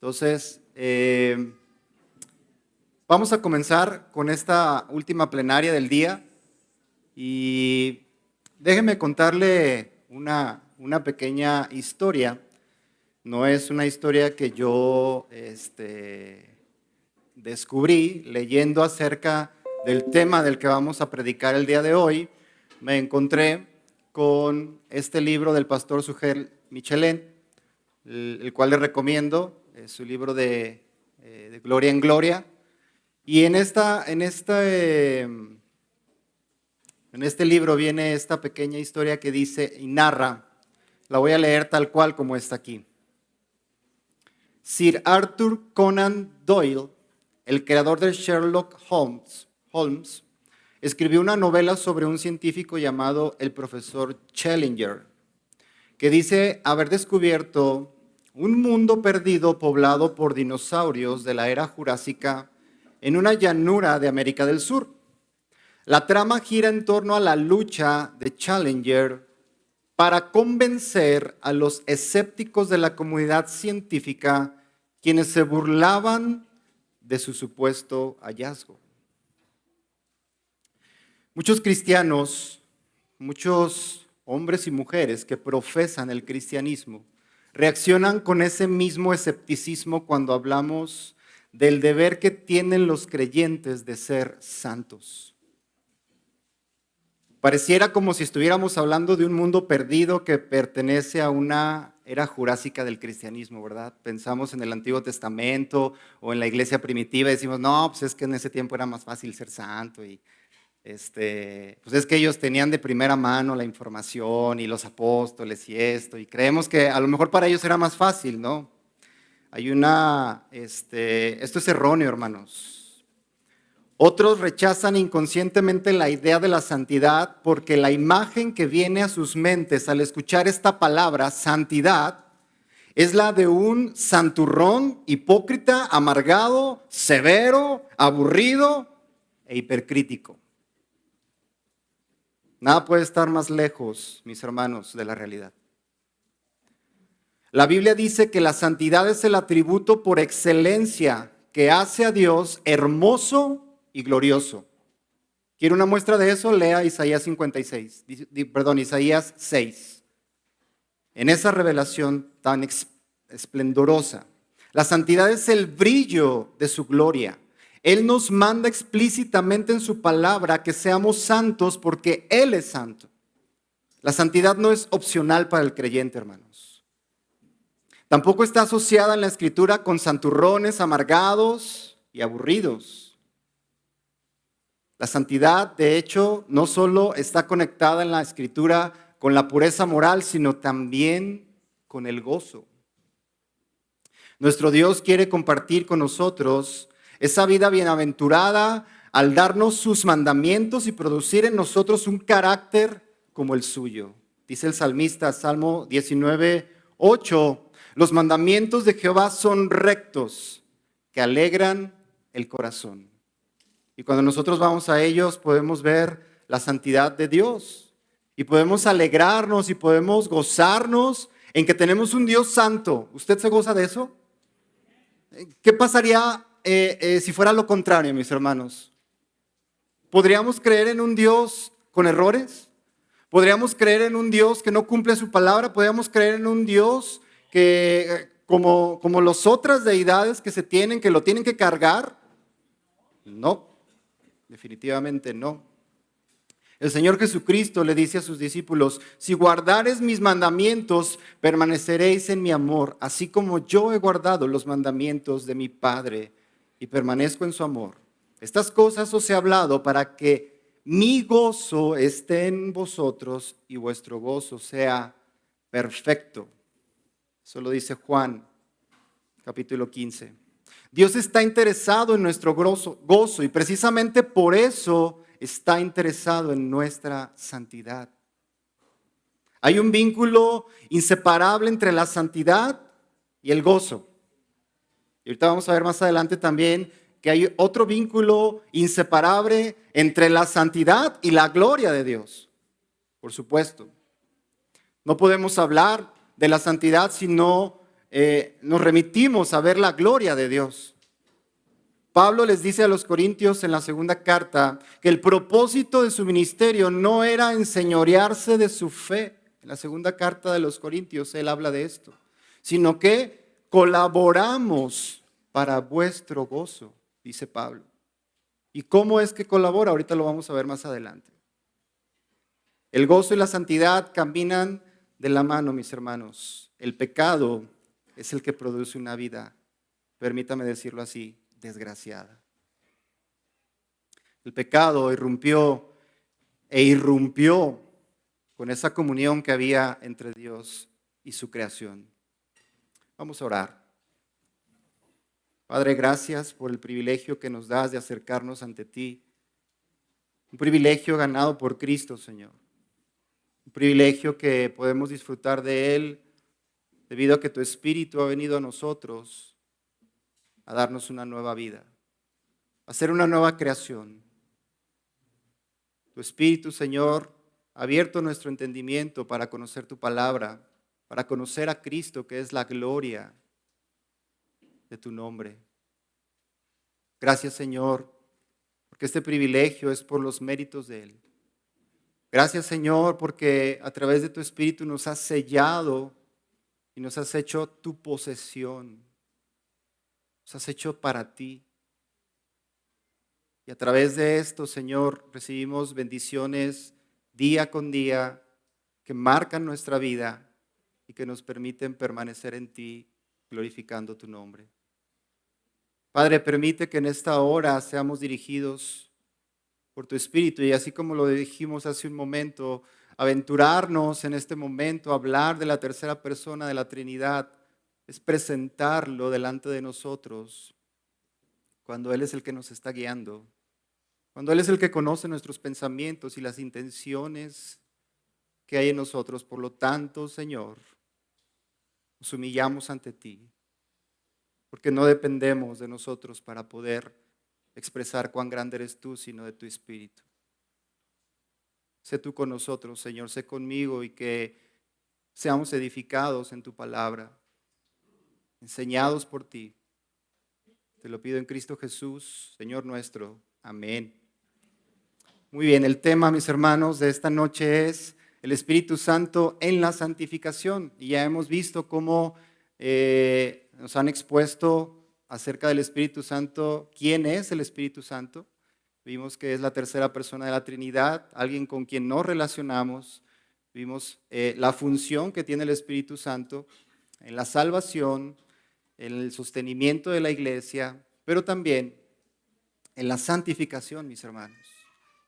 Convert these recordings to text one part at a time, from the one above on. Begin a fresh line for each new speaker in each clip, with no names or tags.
Entonces, vamos a comenzar con esta última plenaria del día y déjeme contarle una pequeña historia. No es una historia que yo descubrí leyendo acerca del tema del que vamos a predicar el día de hoy. Me encontré con este libro del pastor Sugel Michelén, el cual le recomiendo, es su libro de Gloria en Gloria. Y en este libro viene esta pequeña historia que dice y narra, la voy a leer tal cual como está aquí. Sir Arthur Conan Doyle, el creador de Sherlock Holmes, escribió una novela sobre un científico llamado el profesor Challenger, que dice haber descubierto un mundo perdido poblado por dinosaurios de la era jurásica en una llanura de América del Sur. La trama gira en torno a la lucha de Challenger para convencer a los escépticos de la comunidad científica, quienes se burlaban de su supuesto hallazgo. Muchos cristianos, muchos hombres y mujeres que profesan el cristianismo, reaccionan con ese mismo escepticismo cuando hablamos del deber que tienen los creyentes de ser santos. Pareciera como si estuviéramos hablando de un mundo perdido que pertenece a una era jurásica del cristianismo, ¿verdad? Pensamos en el Antiguo Testamento o en la iglesia primitiva y decimos, no, pues es que en ese tiempo era más fácil ser santo y pues es que ellos tenían de primera mano la información y los apóstoles y esto, y creemos que a lo mejor para ellos era más fácil, ¿no? Esto es erróneo, hermanos. Otros rechazan inconscientemente la idea de la santidad porque la imagen que viene a sus mentes al escuchar esta palabra, santidad, es la de un santurrón hipócrita, amargado, severo, aburrido e hipercrítico. Nada puede estar más lejos, mis hermanos, de la realidad. La Biblia dice que la santidad es el atributo por excelencia que hace a Dios hermoso y glorioso. ¿Quiere una muestra de eso? Lea Isaías 6. En esa revelación tan esplendorosa, la santidad es el brillo de su gloria. Él nos manda explícitamente en su palabra que seamos santos porque Él es santo. La santidad no es opcional para el creyente, hermanos. Tampoco está asociada en la Escritura con santurrones amargados y aburridos. La santidad, de hecho, no solo está conectada en la Escritura con la pureza moral, sino también con el gozo. Nuestro Dios quiere compartir con nosotros esa vida bienaventurada al darnos sus mandamientos y producir en nosotros un carácter como el suyo. Dice el salmista, Salmo 19:8, los mandamientos de Jehová son rectos, que alegran el corazón. Y cuando nosotros vamos a ellos podemos ver la santidad de Dios y podemos alegrarnos y podemos gozarnos en que tenemos un Dios santo. ¿Usted se goza de eso? ¿Qué pasaría si fuera lo contrario, mis hermanos? ¿Podríamos creer en un Dios con errores? ¿Podríamos creer en un Dios que no cumple su palabra? ¿Podríamos creer en un Dios que, como las otras deidades que se tienen, que lo tienen que cargar? No, definitivamente no. El Señor Jesucristo le dice a sus discípulos, si guardares mis mandamientos, permaneceréis en mi amor, así como yo he guardado los mandamientos de mi Padre y permanezco en su amor. Estas cosas os he hablado para que mi gozo esté en vosotros y vuestro gozo sea perfecto. Eso lo dice Juan, capítulo 15. Dios está interesado en nuestro gozo y precisamente por eso está interesado en nuestra santidad. Hay un vínculo inseparable entre la santidad y el gozo. Y ahorita vamos a ver más adelante también que hay otro vínculo inseparable entre la santidad y la gloria de Dios. Por supuesto. No podemos hablar de la santidad si no nos remitimos a ver la gloria de Dios. Pablo les dice a los corintios en la segunda carta que el propósito de su ministerio no era enseñorearse de su fe. En la segunda carta de los corintios él habla de esto, sino que colaboramos para vuestro gozo, dice Pablo. ¿Y cómo es que colabora? Ahorita lo vamos a ver más adelante. El gozo y la santidad caminan de la mano, mis hermanos. El pecado es el que produce una vida, permítame decirlo así, desgraciada. El pecado irrumpió con esa comunión que había entre Dios y su creación. Vamos a orar. Padre, gracias por el privilegio que nos das de acercarnos ante ti. Un privilegio ganado por Cristo, Señor. Un privilegio que podemos disfrutar de Él debido a que tu Espíritu ha venido a nosotros a darnos una nueva vida, a hacer una nueva creación. Tu Espíritu, Señor, ha abierto nuestro entendimiento para conocer tu palabra, para conocer a Cristo, que es la gloria de tu nombre. Gracias, Señor, porque este privilegio es por los méritos de Él. Gracias, Señor, porque a través de tu Espíritu nos has sellado y nos has hecho tu posesión. Nos has hecho para ti. Y a través de esto, Señor, recibimos bendiciones día con día que marcan nuestra vida y que nos permiten permanecer en ti, glorificando tu nombre. Padre, permite que en esta hora seamos dirigidos por tu Espíritu y así como lo dijimos hace un momento, aventurarnos en este momento, hablar de la tercera persona de la Trinidad, es presentarlo delante de nosotros cuando Él es el que nos está guiando, cuando Él es el que conoce nuestros pensamientos y las intenciones que hay en nosotros. Por lo tanto, Señor, nos humillamos ante ti, porque no dependemos de nosotros para poder expresar cuán grande eres tú, sino de tu Espíritu. Sé tú con nosotros, Señor, sé conmigo y que seamos edificados en tu palabra, enseñados por ti. Te lo pido en Cristo Jesús, Señor nuestro. Amén. Muy bien, el tema, mis hermanos, de esta noche es el Espíritu Santo en la santificación. Y ya hemos visto cómo nos han expuesto acerca del Espíritu Santo, quién es el Espíritu Santo. Vimos que es la tercera persona de la Trinidad, alguien con quien nos relacionamos. Vimos la función que tiene el Espíritu Santo en la salvación, en el sostenimiento de la iglesia, pero también en la santificación, mis hermanos.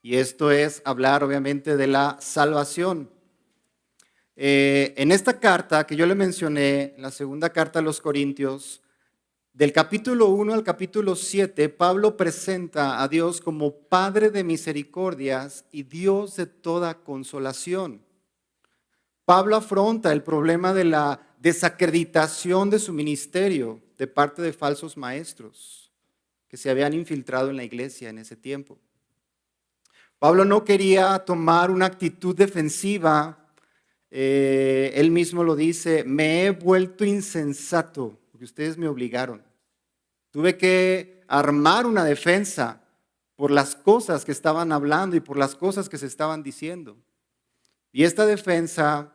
Y esto es hablar obviamente de la salvación. En esta carta que yo le mencioné, la segunda carta a los Corintios, del capítulo 1 al capítulo 7, Pablo presenta a Dios como Padre de misericordias y Dios de toda consolación. Pablo afronta el problema de la desacreditación de su ministerio de parte de falsos maestros que se habían infiltrado en la iglesia en ese tiempo. Pablo no quería tomar una actitud defensiva. Él mismo lo dice: me he vuelto insensato porque ustedes me obligaron. Tuve que armar una defensa por las cosas que estaban hablando y por las cosas que se estaban diciendo. Y esta defensa,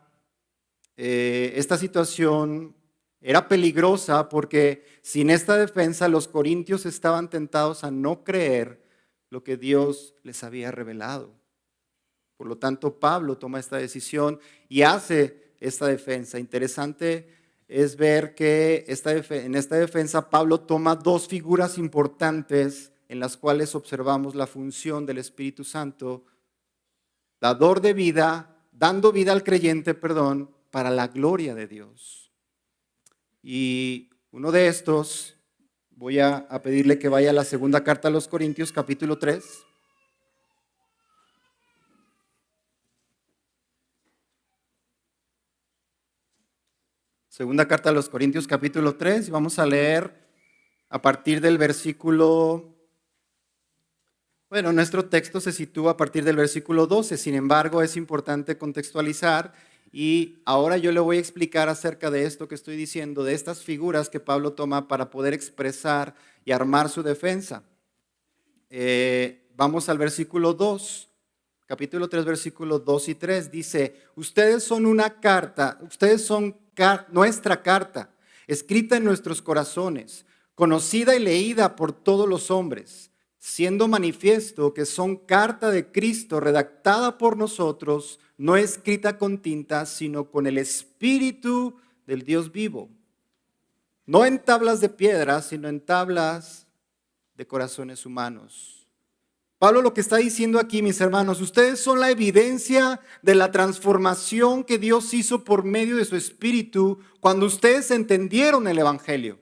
esta situación era peligrosa porque sin esta defensa los corintios estaban tentados a no creer lo que Dios les había revelado. Por lo tanto, Pablo toma esta decisión y hace esta defensa. Interesante es ver que en esta defensa Pablo toma dos figuras importantes en las cuales observamos la función del Espíritu Santo, dador de vida, dando vida al creyente, para la gloria de Dios. Y uno de estos, voy a pedirle que vaya a la segunda carta a los Corintios, capítulo 3. Segunda carta a los Corintios, capítulo 3, y vamos a leer a partir del versículo, nuestro texto se sitúa a partir del versículo 12, sin embargo es importante contextualizar Y ahora yo le voy a explicar acerca de esto que estoy diciendo, de estas figuras que Pablo toma para poder expresar y armar su defensa. Vamos al versículo 2, capítulo 3, versículos 2 y 3. Dice, ustedes son una carta, ustedes son nuestra carta, escrita en nuestros corazones, conocida y leída por todos los hombres, siendo manifiesto que son carta de Cristo redactada por nosotros, no escrita con tinta, sino con el Espíritu del Dios vivo. No en tablas de piedra, sino en tablas de corazones humanos. Pablo lo que está diciendo aquí, mis hermanos, ustedes son la evidencia de la transformación que Dios hizo por medio de su Espíritu cuando ustedes entendieron el Evangelio.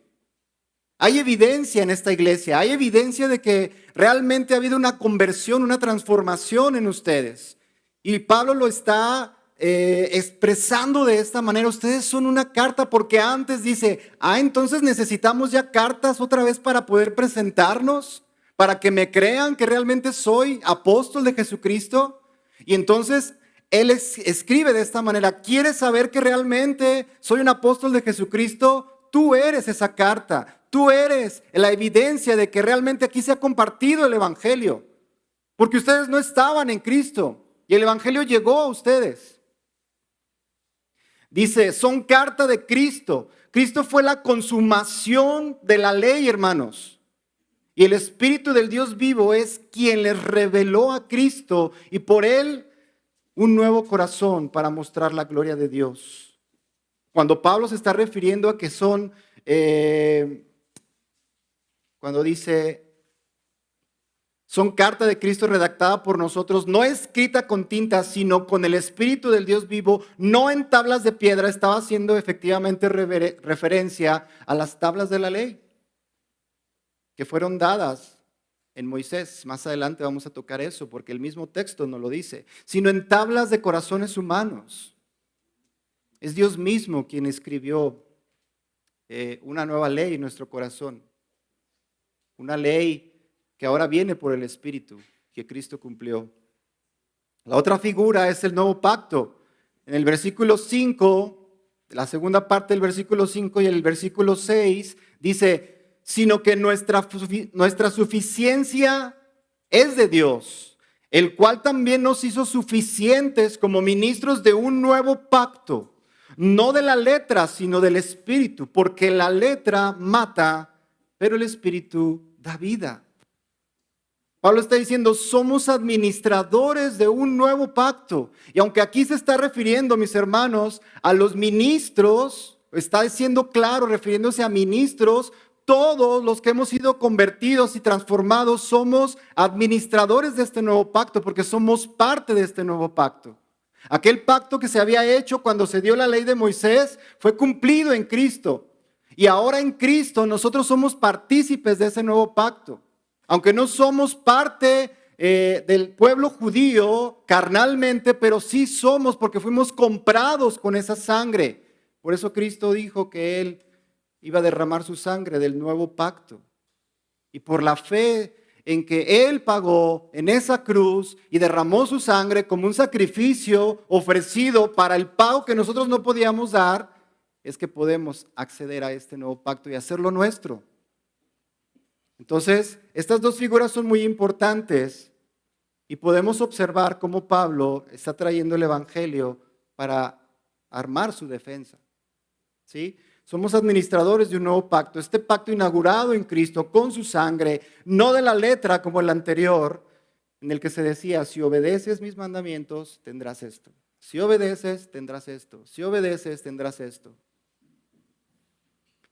Hay evidencia en esta iglesia, hay evidencia de que realmente ha habido una conversión, una transformación en ustedes. Y Pablo lo está expresando de esta manera. Ustedes son una carta porque antes dice, entonces necesitamos ya cartas otra vez para poder presentarnos, para que me crean que realmente soy apóstol de Jesucristo. Y entonces él escribe de esta manera, ¿quieres saber que realmente soy un apóstol de Jesucristo? Tú eres esa carta, tú eres la evidencia de que realmente aquí se ha compartido el Evangelio, porque ustedes no estaban en Cristo y el Evangelio llegó a ustedes. Dice, son carta de Cristo. Cristo fue la consumación de la ley, hermanos. Y el Espíritu del Dios vivo es quien les reveló a Cristo y por él un nuevo corazón para mostrar la gloria de Dios. Cuando Pablo se está refiriendo a que son, cuando dice, son carta de Cristo redactada por nosotros, no escrita con tinta, sino con el Espíritu del Dios vivo, no en tablas de piedra, estaba haciendo efectivamente referencia a las tablas de la ley que fueron dadas en Moisés. Más adelante vamos a tocar eso, porque el mismo texto nos lo dice, sino en tablas de corazones humanos. Es Dios mismo quien escribió una nueva ley en nuestro corazón, una ley que ahora viene por el Espíritu que Cristo cumplió. La otra figura es el nuevo pacto. En el versículo 5, la segunda parte del versículo 5 y el versículo 6 dice, sino que nuestra suficiencia es de Dios, el cual también nos hizo suficientes como ministros de un nuevo pacto, no de la letra, sino del Espíritu, porque la letra mata, pero el Espíritu da vida. Pablo está diciendo, somos administradores de un nuevo pacto. Y aunque aquí se está refiriendo, mis hermanos, a los ministros, está diciendo claro, refiriéndose a ministros, todos los que hemos sido convertidos y transformados somos administradores de este nuevo pacto, porque somos parte de este nuevo pacto. Aquel pacto que se había hecho cuando se dio la ley de Moisés fue cumplido en Cristo. Y ahora en Cristo nosotros somos partícipes de ese nuevo pacto. Aunque no somos parte del pueblo judío carnalmente, pero sí somos porque fuimos comprados con esa sangre. Por eso Cristo dijo que Él iba a derramar su sangre del nuevo pacto. Y por la fe en que Él pagó en esa cruz y derramó su sangre como un sacrificio ofrecido para el pago que nosotros no podíamos dar, es que podemos acceder a este nuevo pacto y hacerlo nuestro. Entonces, estas dos figuras son muy importantes y podemos observar cómo Pablo está trayendo el Evangelio para armar su defensa. ¿Sí? Somos administradores de un nuevo pacto, este pacto inaugurado en Cristo con su sangre, no de la letra como el anterior, en el que se decía, si obedeces mis mandamientos, tendrás esto. Si obedeces, tendrás esto. Si obedeces, tendrás esto.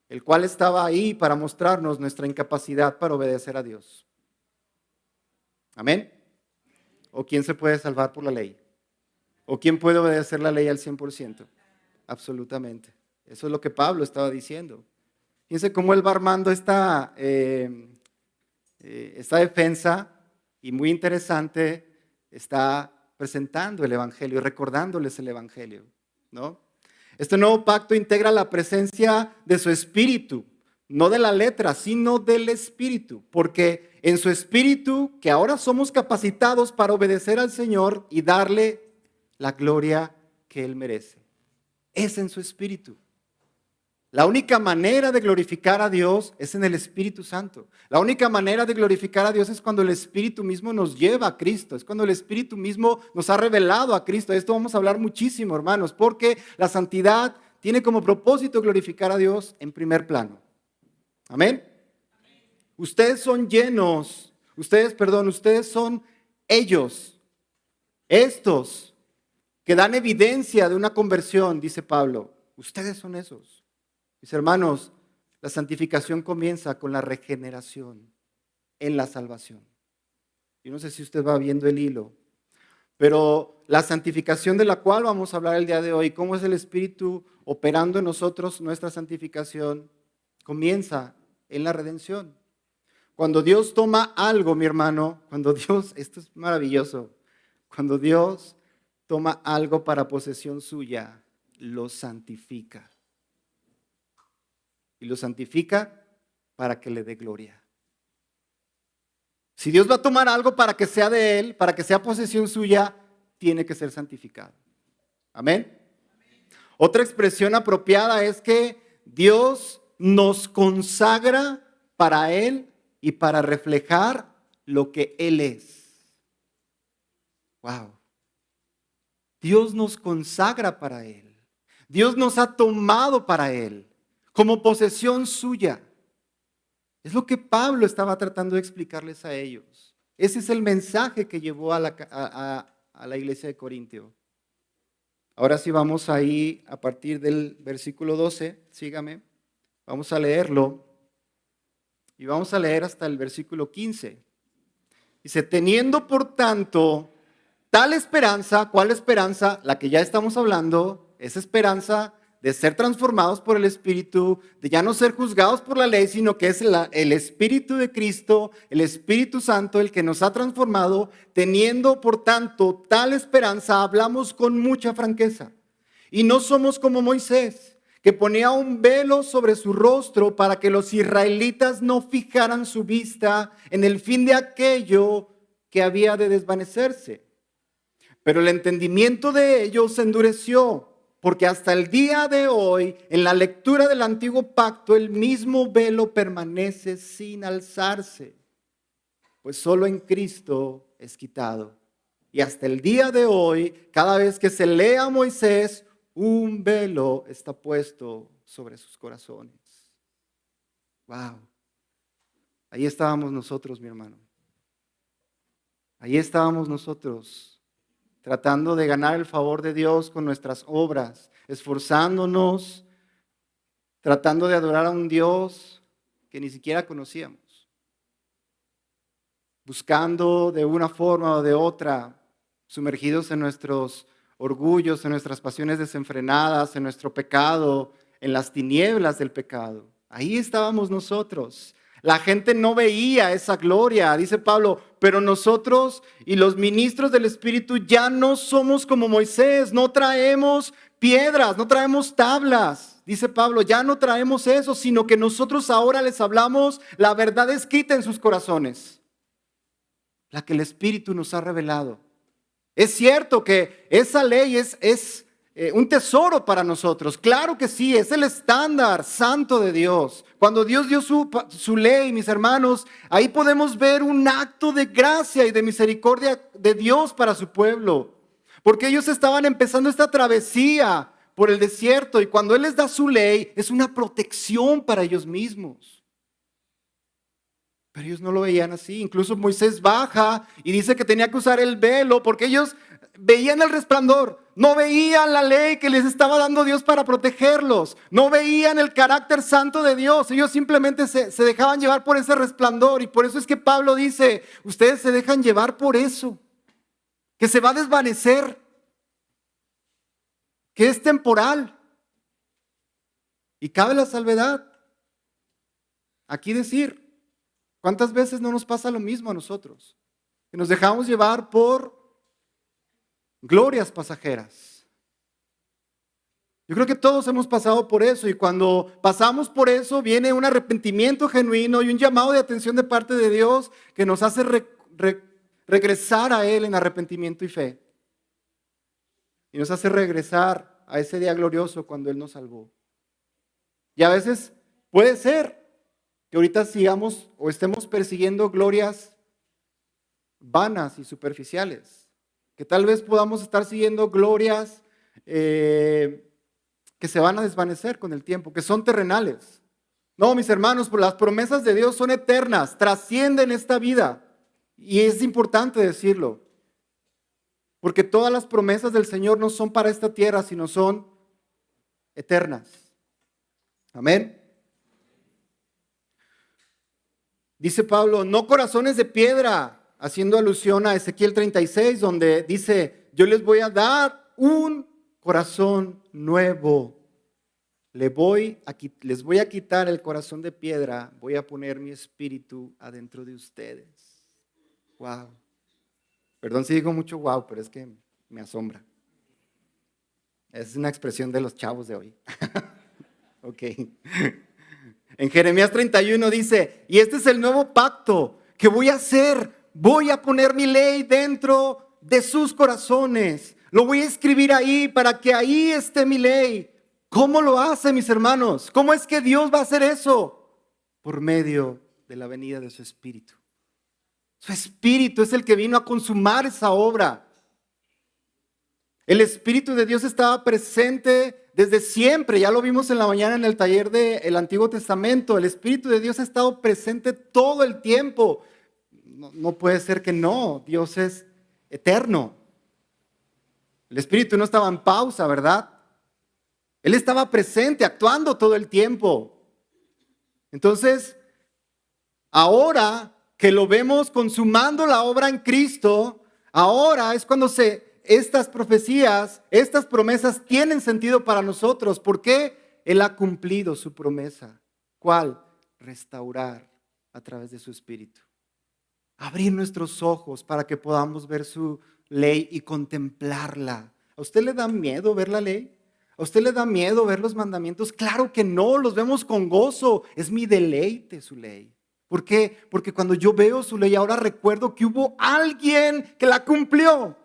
El cual estaba ahí para mostrarnos nuestra incapacidad para obedecer a Dios. ¿Amén? ¿O quién se puede salvar por la ley? ¿O quién puede obedecer la ley al 100%? Absolutamente. Eso es lo que Pablo estaba diciendo. Fíjense cómo él va armando esta defensa y muy interesante está presentando el Evangelio, recordándoles el Evangelio, ¿no? Este nuevo pacto integra la presencia de su Espíritu, no de la letra, sino del Espíritu, porque en su Espíritu, que ahora somos capacitados para obedecer al Señor y darle la gloria que Él merece. es en su Espíritu. La única manera de glorificar a Dios es en el Espíritu Santo. La única manera de glorificar a Dios es cuando el Espíritu mismo nos lleva a Cristo. Es cuando el Espíritu mismo nos ha revelado a Cristo. De esto vamos a hablar muchísimo, hermanos, porque la santidad tiene como propósito glorificar a Dios en primer plano. Amén. Ustedes son llenos, ustedes son ellos, estos que dan evidencia de una conversión, dice Pablo. Ustedes son esos. Mis hermanos, la santificación comienza con la regeneración en la salvación. Yo no sé si usted va viendo el hilo, pero la santificación de la cual vamos a hablar el día de hoy, cómo es el Espíritu operando en nosotros nuestra santificación, comienza en la redención. Cuando Dios toma algo, mi hermano, esto es maravilloso, cuando Dios toma algo para posesión suya, lo santifica. Y lo santifica para que le dé gloria. Si Dios va a tomar algo para que sea de Él, para que sea posesión suya, tiene que ser santificado. Amén. Otra expresión apropiada es que Dios nos consagra para Él y para reflejar lo que Él es. Wow. Dios nos consagra para Él. Dios nos ha tomado para Él como posesión suya. Es lo que Pablo estaba tratando de explicarles a ellos. Ese es el mensaje que llevó a la iglesia de Corintio. Ahora sí vamos ahí a partir del versículo 12, sígame. Vamos a leerlo y vamos a leer hasta el versículo 15. Dice, teniendo por tanto tal esperanza, ¿cuál esperanza? La que ya estamos hablando, esa esperanza de ser transformados por el Espíritu, de ya no ser juzgados por la ley, sino que es el Espíritu de Cristo, el Espíritu Santo, el que nos ha transformado. Teniendo, por tanto, tal esperanza, hablamos con mucha franqueza. Y no somos como Moisés, que ponía un velo sobre su rostro para que los israelitas no fijaran su vista en el fin de aquello que había de desvanecerse. Pero el entendimiento de ellos se endureció, porque hasta el día de hoy, en la lectura del antiguo pacto, el mismo velo permanece sin alzarse, pues solo en Cristo es quitado. Y hasta el día de hoy, cada vez que se lee a Moisés, un velo está puesto sobre sus corazones. Wow. Ahí estábamos nosotros, mi hermano. Ahí estábamos nosotros, tratando de ganar el favor de Dios con nuestras obras, esforzándonos, tratando de adorar a un Dios que ni siquiera conocíamos, buscando de una forma o de otra, sumergidos en nuestros orgullos, en nuestras pasiones desenfrenadas, en nuestro pecado, en las tinieblas del pecado. Ahí estábamos nosotros. La gente no veía esa gloria, dice Pablo, pero nosotros y los ministros del Espíritu ya no somos como Moisés, no traemos piedras, no traemos tablas, dice Pablo, ya no traemos eso, sino que nosotros ahora les hablamos la verdad escrita en sus corazones, la que el Espíritu nos ha revelado. Es cierto que esa ley es un tesoro para nosotros. Claro que sí, es el estándar santo de Dios. Cuando Dios dio su ley, mis hermanos, ahí podemos ver un acto de gracia y de misericordia de Dios para su pueblo. Porque ellos estaban empezando esta travesía por el desierto y cuando Él les da su ley, es una protección para ellos mismos. Pero ellos no lo veían así. Incluso Moisés baja y dice que tenía que usar el velo porque ellos veían el resplandor. No veían la ley que les estaba dando Dios para protegerlos. No veían el carácter santo de Dios. Ellos simplemente se dejaban llevar por ese resplandor. Y por eso es que Pablo dice, ustedes se dejan llevar por eso. Que se va a desvanecer. Que es temporal. Y cabe la salvedad. Aquí decir, ¿cuántas veces no nos pasa lo mismo a nosotros? Que nos dejamos llevar por glorias pasajeras. Yo creo que todos hemos pasado por eso y cuando pasamos por eso viene un arrepentimiento genuino y un llamado de atención de parte de Dios que nos hace regresar a Él en arrepentimiento y fe. Y nos hace regresar a ese día glorioso cuando Él nos salvó. Y a veces puede ser que ahorita sigamos o estemos persiguiendo glorias vanas y superficiales. Que tal vez podamos estar siguiendo glorias que se van a desvanecer con el tiempo, que son terrenales. No, mis hermanos, pues las promesas de Dios son eternas, trascienden esta vida. Y es importante decirlo. Porque todas las promesas del Señor no son para esta tierra, sino son eternas. Amén. Dice Pablo, no corazones de piedra, haciendo alusión a Ezequiel 36, donde dice, yo les voy a dar un corazón nuevo. Les voy a quitar el corazón de piedra, voy a poner mi espíritu adentro de ustedes. Wow. Perdón si digo mucho wow, pero es que me asombra. Es una expresión de los chavos de hoy. Ok. En Jeremías 31 dice, y este es el nuevo pacto que voy a hacer. Voy a poner mi ley dentro de sus corazones. Lo voy a escribir ahí para que ahí esté mi ley. ¿Cómo lo hace, mis hermanos? ¿Cómo es que Dios va a hacer eso? Por medio de la venida de su Espíritu. Su Espíritu es el que vino a consumar esa obra. El Espíritu de Dios estaba presente desde siempre. Ya lo vimos en la mañana en el taller del Antiguo Testamento. El Espíritu de Dios ha estado presente todo el tiempo. No puede ser que no. Dios es eterno. El Espíritu no estaba en pausa, ¿verdad? Él estaba presente, actuando todo el tiempo. Entonces, ahora que lo vemos consumando la obra en Cristo, ahora es cuando estas profecías, estas promesas tienen sentido para nosotros. ¿Por qué? Él ha cumplido su promesa. ¿Cuál? Restaurar a través de su Espíritu. Abrir nuestros ojos para que podamos ver su ley y contemplarla. ¿A usted le da miedo ver la ley? ¿A usted le da miedo ver los mandamientos? Claro que no, los vemos con gozo. Es mi deleite su ley. ¿Por qué? Porque cuando yo veo su ley ahora recuerdo que hubo alguien que la cumplió,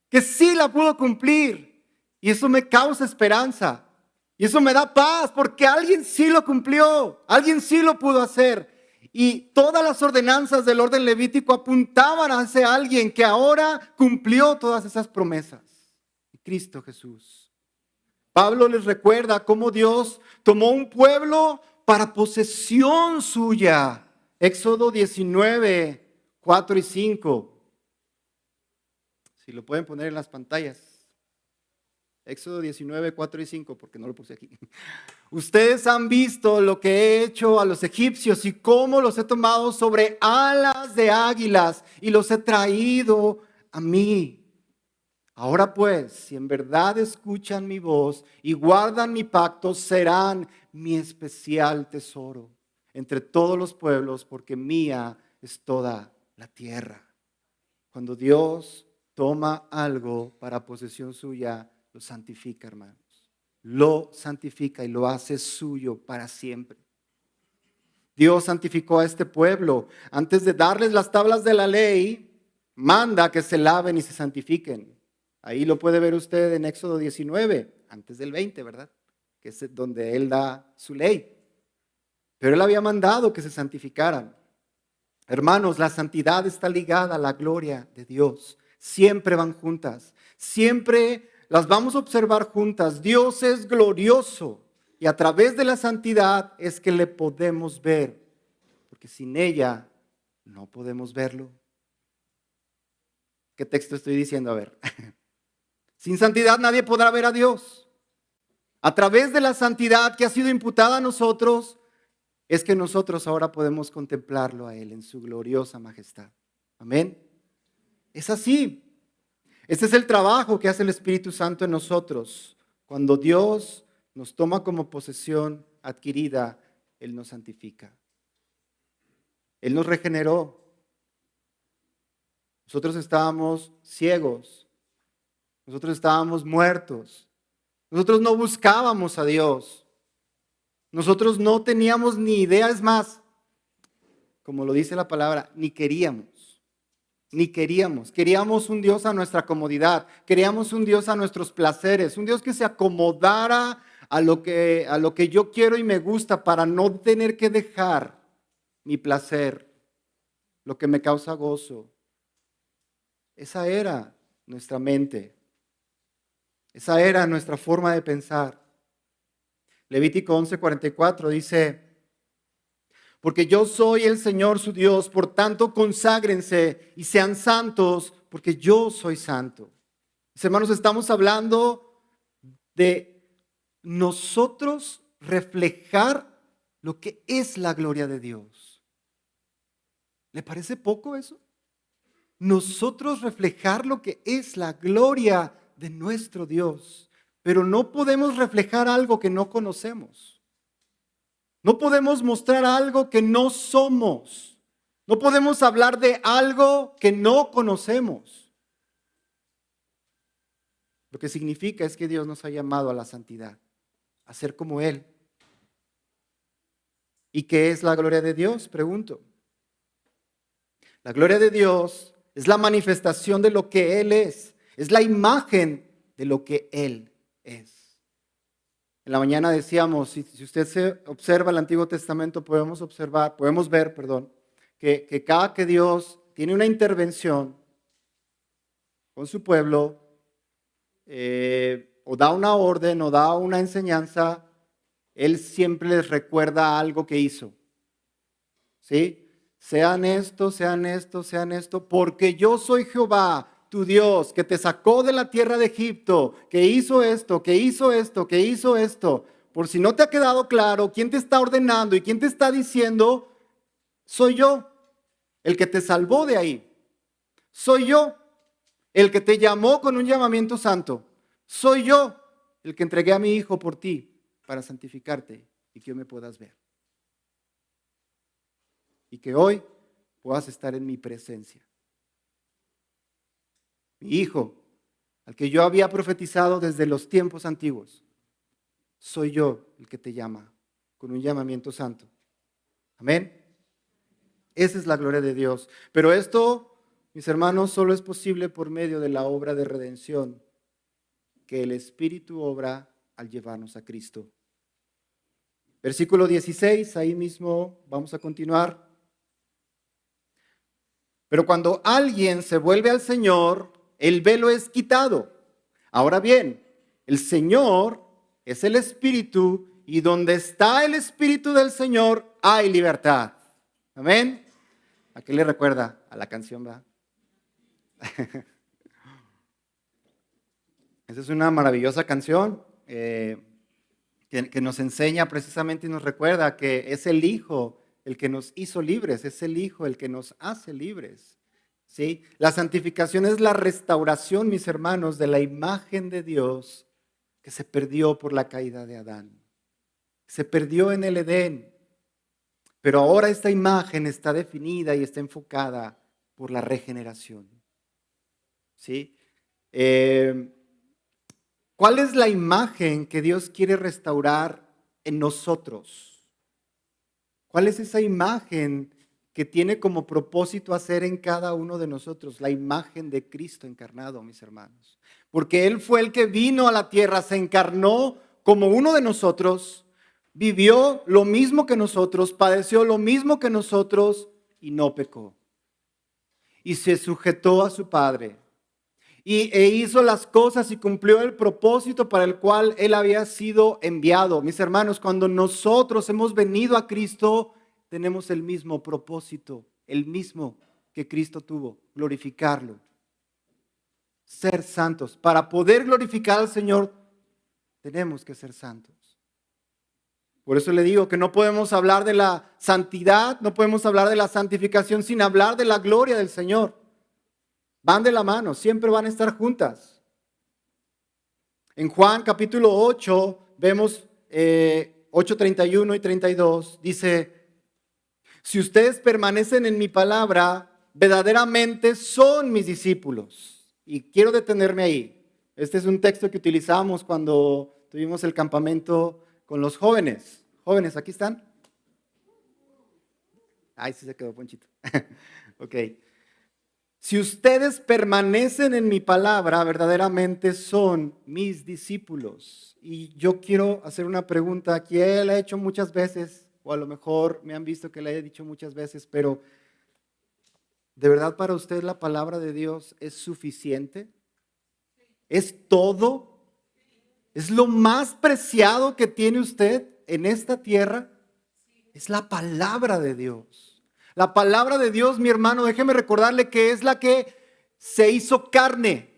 que sí la pudo cumplir. Y eso me causa esperanza. Y eso me da paz porque alguien sí lo cumplió, alguien sí lo pudo hacer. Y todas las ordenanzas del orden levítico apuntaban a ese alguien que ahora cumplió todas esas promesas. Cristo Jesús. Pablo les recuerda cómo Dios tomó un pueblo para posesión suya. Éxodo 19, 4 y 5. Si lo pueden poner en las pantallas. Éxodo 19, 4 y 5, porque no lo puse aquí. Ustedes han visto lo que he hecho a los egipcios y cómo los he tomado sobre alas de águilas y los he traído a mí. Ahora pues, si en verdad escuchan mi voz y guardan mi pacto, serán mi especial tesoro entre todos los pueblos, porque mía es toda la tierra. Cuando Dios toma algo para posesión suya, lo santifica, hermanos. Lo santifica y lo hace suyo para siempre. Dios santificó a este pueblo. Antes de darles las tablas de la ley, manda que se laven y se santifiquen. Ahí lo puede ver usted en Éxodo 19, antes del 20, ¿verdad? Que es donde Él da su ley. Pero Él había mandado que se santificaran. Hermanos, la santidad está ligada a la gloria de Dios. Siempre van juntas. Siempre las vamos a observar juntas. Dios es glorioso y a través de la santidad es que le podemos ver. Porque sin ella no podemos verlo. ¿Qué texto estoy diciendo? A ver. Sin santidad nadie podrá ver a Dios. A través de la santidad que ha sido imputada a nosotros, es que nosotros ahora podemos contemplarlo a Él en su gloriosa majestad. Amén. Es así. Este es el trabajo que hace el Espíritu Santo en nosotros. Cuando Dios nos toma como posesión adquirida, Él nos santifica. Él nos regeneró. Nosotros estábamos ciegos. Nosotros estábamos muertos. Nosotros no buscábamos a Dios. Nosotros no teníamos ni idea, es más, como lo dice la palabra, ni queríamos. Ni queríamos. Queríamos un Dios a nuestra comodidad. Queríamos un Dios a nuestros placeres. Un Dios que se acomodara a lo que yo quiero y me gusta para no tener que dejar mi placer, lo que me causa gozo. Esa era nuestra mente. Esa era nuestra forma de pensar. Levítico 11:44 dice: porque yo soy el Señor su Dios, por tanto conságrense y sean santos, porque yo soy santo. Mis hermanos, estamos hablando de nosotros reflejar lo que es la gloria de Dios. ¿Le parece poco eso? Nosotros reflejar lo que es la gloria de nuestro Dios, pero no podemos reflejar algo que no conocemos. No podemos mostrar algo que no somos. No podemos hablar de algo que no conocemos. Lo que significa es que Dios nos ha llamado a la santidad, a ser como Él. ¿Y qué es la gloria de Dios? Pregunto. La gloria de Dios es la manifestación de lo que Él es la imagen de lo que Él es. En la mañana decíamos, si usted se observa el Antiguo Testamento, podemos ver, que cada que Dios tiene una intervención con su pueblo, o da una orden, o da una enseñanza, Él siempre les recuerda algo que hizo. ¿Sí? Sean esto, porque yo soy Jehová, tu Dios, que te sacó de la tierra de Egipto, que hizo esto. Por si no te ha quedado claro quién te está ordenando y quién te está diciendo, soy yo, el que te salvó de ahí. Soy yo, el que te llamó con un llamamiento santo. Soy yo, el que entregué a mi Hijo por ti para santificarte y que hoy me puedas ver. Y que hoy puedas estar en mi presencia. Mi Hijo, al que yo había profetizado desde los tiempos antiguos, soy yo el que te llama con un llamamiento santo. Amén. Esa es la gloria de Dios. Pero esto, mis hermanos, solo es posible por medio de la obra de redención que el Espíritu obra al llevarnos a Cristo. Versículo 16, ahí mismo vamos a continuar. Pero cuando alguien se vuelve al Señor, el velo es quitado. Ahora bien, el Señor es el Espíritu, y donde está el Espíritu del Señor hay libertad. Amén. ¿A qué le recuerda? A la canción, ¿verdad? Esa es una maravillosa canción que nos enseña precisamente y nos recuerda que es el Hijo el que nos hizo libres, es el Hijo el que nos hace libres. ¿Sí? La santificación es la restauración, mis hermanos, de la imagen de Dios que se perdió por la caída de Adán. Se perdió en el Edén, pero ahora esta imagen está definida y está enfocada por la regeneración. ¿Sí? ¿Cuál es la imagen que Dios quiere restaurar en nosotros? ¿Cuál es esa imagen que tiene como propósito hacer en cada uno de nosotros? La imagen de Cristo encarnado, mis hermanos. Porque Él fue el que vino a la tierra, se encarnó como uno de nosotros, vivió lo mismo que nosotros, padeció lo mismo que nosotros y no pecó. Y se sujetó a su Padre. E hizo las cosas y cumplió el propósito para el cual Él había sido enviado. Mis hermanos, cuando nosotros hemos venido a Cristo, tenemos el mismo propósito, el mismo que Cristo tuvo, glorificarlo. Ser santos. Para poder glorificar al Señor, tenemos que ser santos. Por eso le digo que no podemos hablar de la santidad, no podemos hablar de la santificación sin hablar de la gloria del Señor. Van de la mano, siempre van a estar juntas. En Juan capítulo 8, vemos 8, 31 y 32, dice: si ustedes permanecen en mi palabra, verdaderamente son mis discípulos. Y quiero detenerme ahí. Este es un texto que utilizamos cuando tuvimos el campamento con los jóvenes. Jóvenes, ¿aquí están? Ay, sí se quedó Ponchito. Ok. Si ustedes permanecen en mi palabra, verdaderamente son mis discípulos. Y yo quiero hacer una pregunta que él ha hecho muchas veces, o a lo mejor me han visto que le he dicho muchas veces, pero ¿de verdad para usted la palabra de Dios es suficiente? ¿Es todo? ¿Es lo más preciado que tiene usted en esta tierra? Es la palabra de Dios. La palabra de Dios, mi hermano, déjeme recordarle que es la que se hizo carne.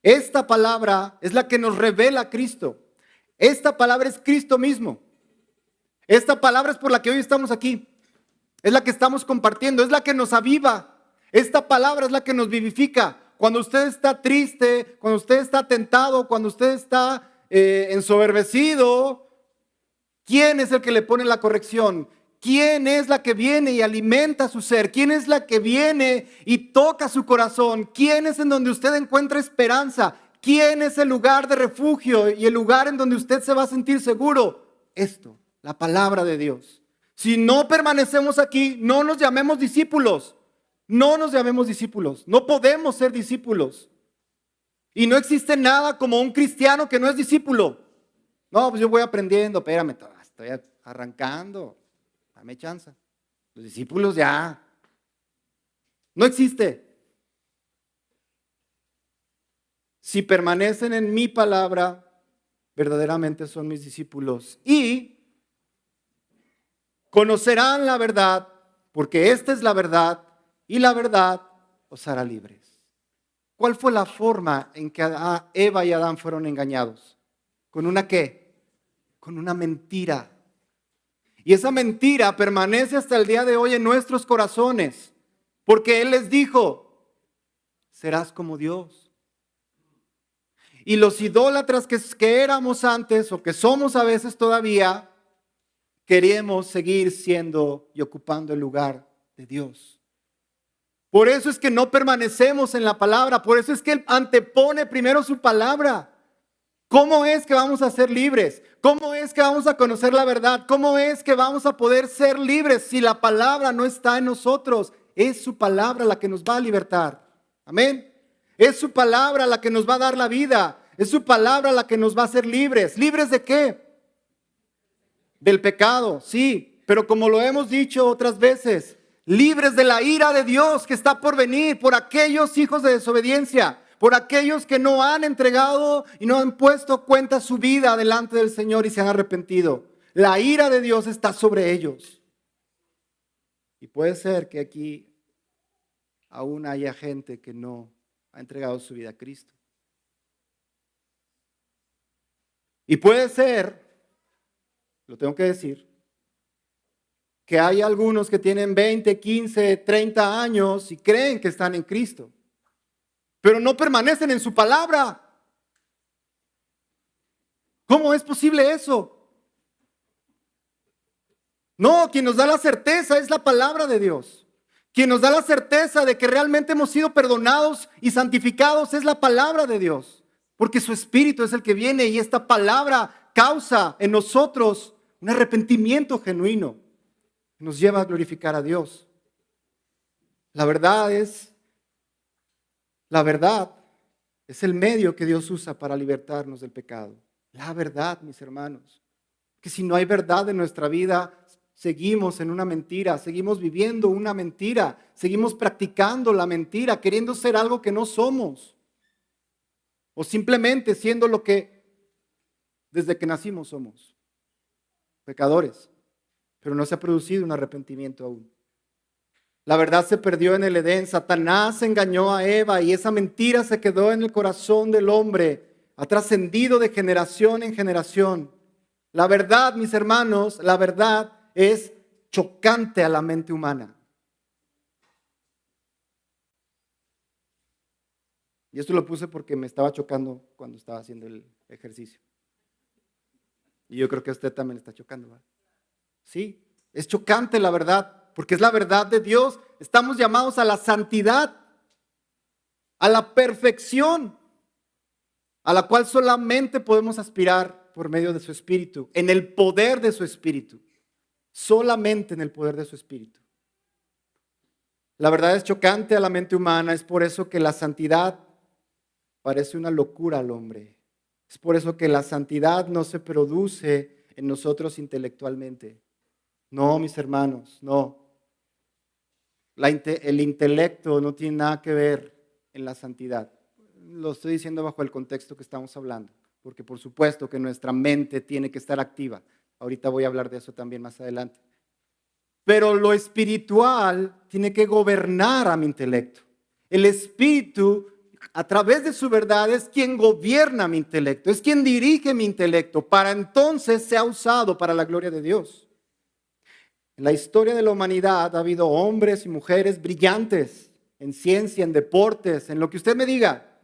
Esta palabra es la que nos revela a Cristo. Esta palabra es Cristo mismo. Esta palabra es por la que hoy estamos aquí. Es la que estamos compartiendo, es la que nos aviva. Esta palabra es la que nos vivifica. Cuando usted está triste, cuando usted está tentado, cuando usted está ensoberbecido, ¿quién es el que le pone la corrección? ¿Quién es la que viene y alimenta su ser? ¿Quién es la que viene y toca su corazón? ¿Quién es en donde usted encuentra esperanza? ¿Quién es el lugar de refugio y el lugar en donde usted se va a sentir seguro? Esto, la palabra de Dios. Si no permanecemos aquí, no nos llamemos discípulos. No nos llamemos discípulos. No podemos ser discípulos. Y no existe nada como un cristiano que no es discípulo. No, pues yo voy aprendiendo, espérame, estoy arrancando. Dame chance. Los discípulos ya. No existe. Si permanecen en mi palabra, verdaderamente son mis discípulos. Y conocerán la verdad, porque esta es la verdad, y la verdad os hará libres. ¿Cuál fue la forma en que Eva y Adán fueron engañados? ¿Con una qué? Con una mentira. Y esa mentira permanece hasta el día de hoy en nuestros corazones, porque Él les dijo, serás como Dios. Y los idólatras que éramos antes, o que somos a veces todavía, queremos seguir siendo y ocupando el lugar de Dios. Por eso es que no permanecemos en la palabra, por eso es que Él antepone primero su palabra. ¿Cómo es que vamos a ser libres? ¿Cómo es que vamos a conocer la verdad? ¿Cómo es que vamos a poder ser libres si la palabra no está en nosotros? Es su palabra la que nos va a libertar. Amén. Es su palabra la que nos va a dar la vida. Es su palabra la que nos va a hacer libres. ¿Libres de qué? Del pecado, sí. Pero como lo hemos dicho otras veces, libres de la ira de Dios que está por venir por aquellos hijos de desobediencia, por aquellos que no han entregado y no han puesto cuenta su vida delante del Señor y se han arrepentido. La ira de Dios está sobre ellos. Y puede ser que aquí aún haya gente que no ha entregado su vida a Cristo. Y puede ser, lo tengo que decir, que hay algunos que tienen 20, 15, 30 años y creen que están en Cristo, pero no permanecen en su palabra. ¿Cómo es posible eso? No, quien nos da la certeza es la palabra de Dios. Quien nos da la certeza de que realmente hemos sido perdonados y santificados es la palabra de Dios, porque su Espíritu es el que viene y esta palabra causa en nosotros un arrepentimiento genuino. Nos lleva a glorificar a Dios. La verdad es el medio que Dios usa para libertarnos del pecado. La verdad, mis hermanos. Que si no hay verdad en nuestra vida, seguimos en una mentira, seguimos viviendo una mentira, seguimos practicando la mentira, queriendo ser algo que no somos. O simplemente siendo lo que desde que nacimos somos. Pecadores. Pero no se ha producido un arrepentimiento aún. La verdad se perdió en el Edén. Satanás engañó a Eva y esa mentira se quedó en el corazón del hombre. Ha trascendido de generación en generación. La verdad, mis hermanos, la verdad es chocante a la mente humana. Y esto lo puse porque me estaba chocando cuando estaba haciendo el ejercicio. Y yo creo que a usted también le está chocando, ¿verdad? Sí, es chocante la verdad, porque es la verdad de Dios. Estamos llamados a la santidad, a la perfección, a la cual solamente podemos aspirar por medio de su Espíritu, en el poder de su Espíritu, solamente en el poder de su Espíritu. La verdad es chocante a la mente humana, es por eso que la santidad parece una locura al hombre. Es por eso que la santidad no se produce en nosotros intelectualmente. No, mis hermanos, no. El intelecto no tiene nada que ver en la santidad. Lo estoy diciendo bajo el contexto que estamos hablando, porque por supuesto que nuestra mente tiene que estar activa. Ahorita voy a hablar de eso también más adelante. Pero lo espiritual tiene que gobernar a mi intelecto. El espíritu, a través de su verdad, es quien gobierna mi intelecto, es quien dirige mi intelecto, para entonces sea usado para la gloria de Dios. En la historia de la humanidad ha habido hombres y mujeres brillantes en ciencia, en deportes, en lo que usted me diga,